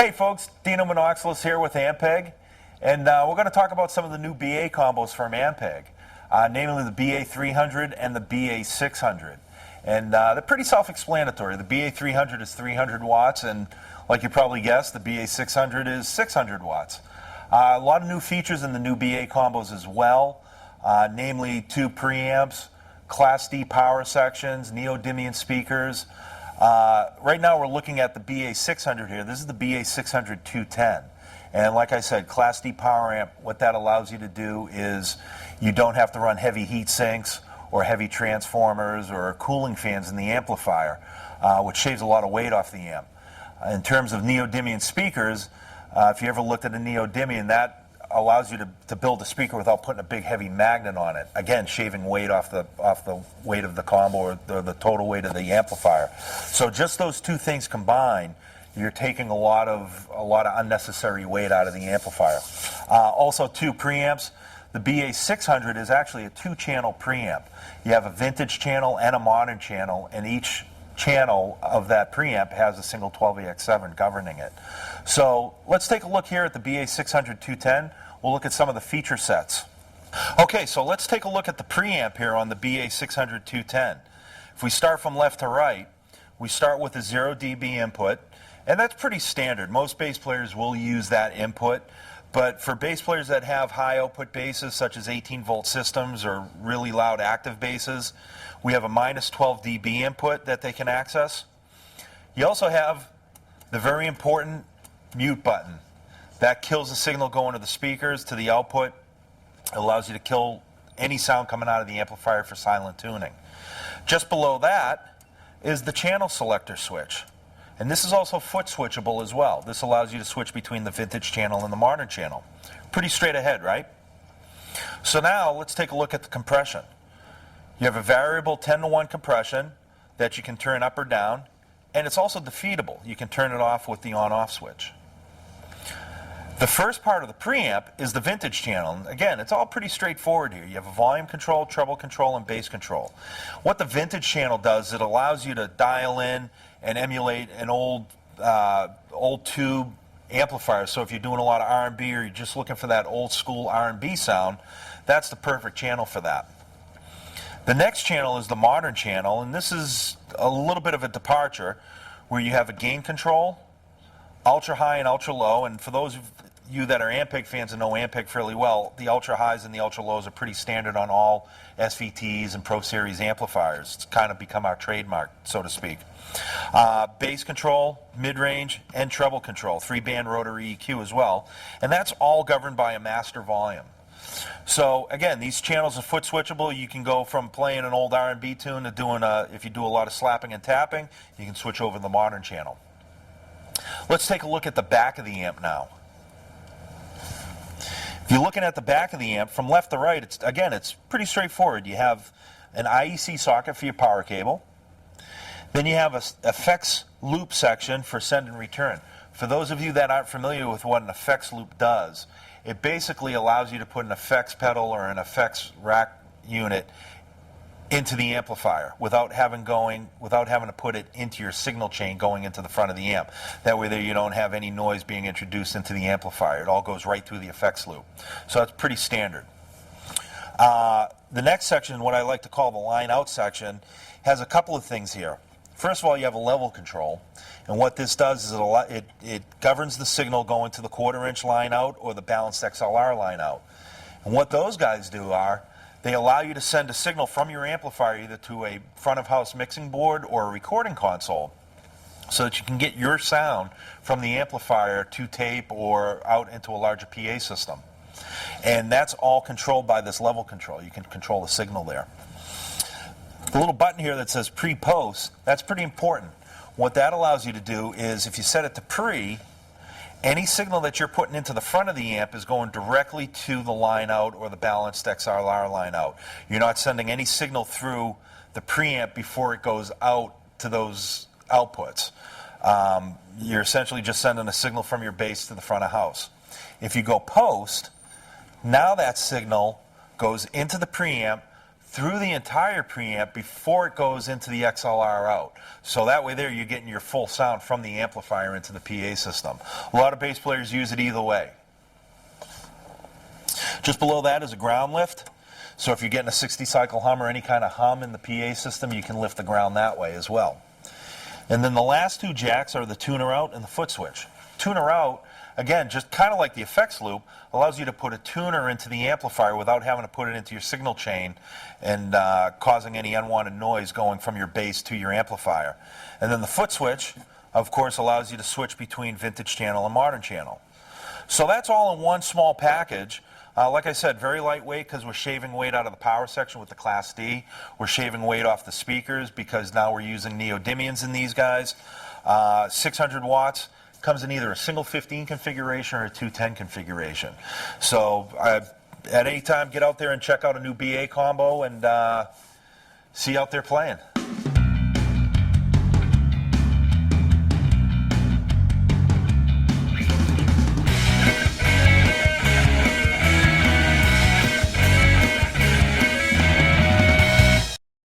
Hey folks, Dino Monoxylus here with Ampeg, and we're going to talk about some of the new BA combos from Ampeg, namely the BA300 and the BA600. And they're pretty self-explanatory. The BA300 is 300 watts, and like you probably guessed, the BA600 is 600 watts. A lot of new features in the new BA combos as well, namely 2 preamps, Class D power sections, neodymium speakers. Right now we're looking at the BA600 here. This is the BA600 210. And like I said, Class D power amp, what that allows you to do is you don't have to run heavy heat sinks or heavy transformers or cooling fans in the amplifier, which shaves a lot of weight off the amp. In terms of neodymium speakers, if you ever looked at a neodymium, that allows you to build a speaker without putting a big heavy magnet on it. Again, shaving weight off the weight of the combo or the total weight of the amplifier. So just those two things combined, you're taking a lot of unnecessary weight out of the amplifier. Also, 2 preamps. The BA600 is actually a 2-channel preamp. You have a vintage channel and a modern channel, and each channel of that preamp has a single 12AX7 governing it. So let's take a look here at the BA600 210. We'll look at some of the feature sets. Okay, so let's take a look at the preamp here on the BA600 210. If we start from left to right, we start with a 0 dB input, and that's pretty standard. Most bass players will use that input, but for bass players that have high output basses such as 18-volt systems or really loud active basses, we have a minus 12 dB input that they can access. You also have the very important mute button. That kills the signal going to the speakers, to the output. It allows you to kill any sound coming out of the amplifier for silent tuning. Just below that is the channel selector switch. And this is also foot switchable as well. This allows you to switch between the vintage channel and the modern channel. Pretty straight ahead, right? So now let's take a look at the compression. You have a variable 10-to-1 compression that you can turn up or down, and it's also defeatable. You can turn it off with the on-off switch. The first part of the preamp is the vintage channel. And again, it's all pretty straightforward here. You have a volume control, treble control, and bass control. What the vintage channel does, it allows you to dial in and emulate an old tube amplifier. So if you're doing a lot of R&B or you're just looking for that old school R&B sound, that's the perfect channel for that. The next channel is the modern channel, and this is a little bit of a departure where you have a gain control, ultra high and ultra low, and for those of you that are Ampeg fans and know Ampeg fairly well, the ultra highs and the ultra lows are pretty standard on all SVTs and Pro Series amplifiers. It's kind of become our trademark, so to speak. Bass control, mid-range, and treble control, 3-band rotary EQ as well, and that's all governed by a master volume. So again, these channels are foot switchable. You can go from playing an old R&B tune to doing if you do a lot of slapping and tapping, you can switch over to the modern channel. Let's take a look at the back of the amp now. If you're looking at the back of the amp, from left to right, it's pretty straightforward. You have an IEC socket for your power cable. Then you have an effects loop section for send and return. For those of you that aren't familiar with what an effects loop does, it basically allows you to put an effects pedal or an effects rack unit into the amplifier without having to put it into your signal chain going into the front of the amp. That way there you don't have any noise being introduced into the amplifier. It all goes right through the effects loop. So that's pretty standard. The next section, what I like to call the line out section, has a couple of things here. First of all, you have a level control, and what this does is it governs the signal going to the 1/4-inch line out or the balanced XLR line out. And what those guys do are they allow you to send a signal from your amplifier either to a front-of-house mixing board or a recording console so that you can get your sound from the amplifier to tape or out into a larger PA system. And that's all controlled by this level control. You can control the signal there. The little button here that says pre-post, that's pretty important. What that allows you to do is if you set it to pre, any signal that you're putting into the front of the amp is going directly to the line out or the balanced XLR line out. You're not sending any signal through the preamp before it goes out to those outputs. You're essentially just sending a signal from your bass to the front of house. If you go post, now that signal goes into the preamp through the entire preamp before it goes into the XLR out. So that way there you're getting your full sound from the amplifier into the PA system. A lot of bass players use it either way. Just below that is a ground lift. So if you're getting a 60 cycle hum or any kind of hum in the PA system, you can lift the ground that way as well. And then the last two jacks are the tuner out and the foot switch. Tuner out, again, just kind of like the effects loop, allows you to put a tuner into the amplifier without having to put it into your signal chain and causing any unwanted noise going from your bass to your amplifier. And then the foot switch, of course, allows you to switch between vintage channel and modern channel. So that's all in one small package. Like I said, very lightweight because we're shaving weight out of the power section with the Class D. We're shaving weight off the speakers because now we're using neodymiums in these guys. 600 watts. Comes in either a single 15 configuration or a 210 configuration. So at any time, get out there and check out a new BA combo and see you out there playing.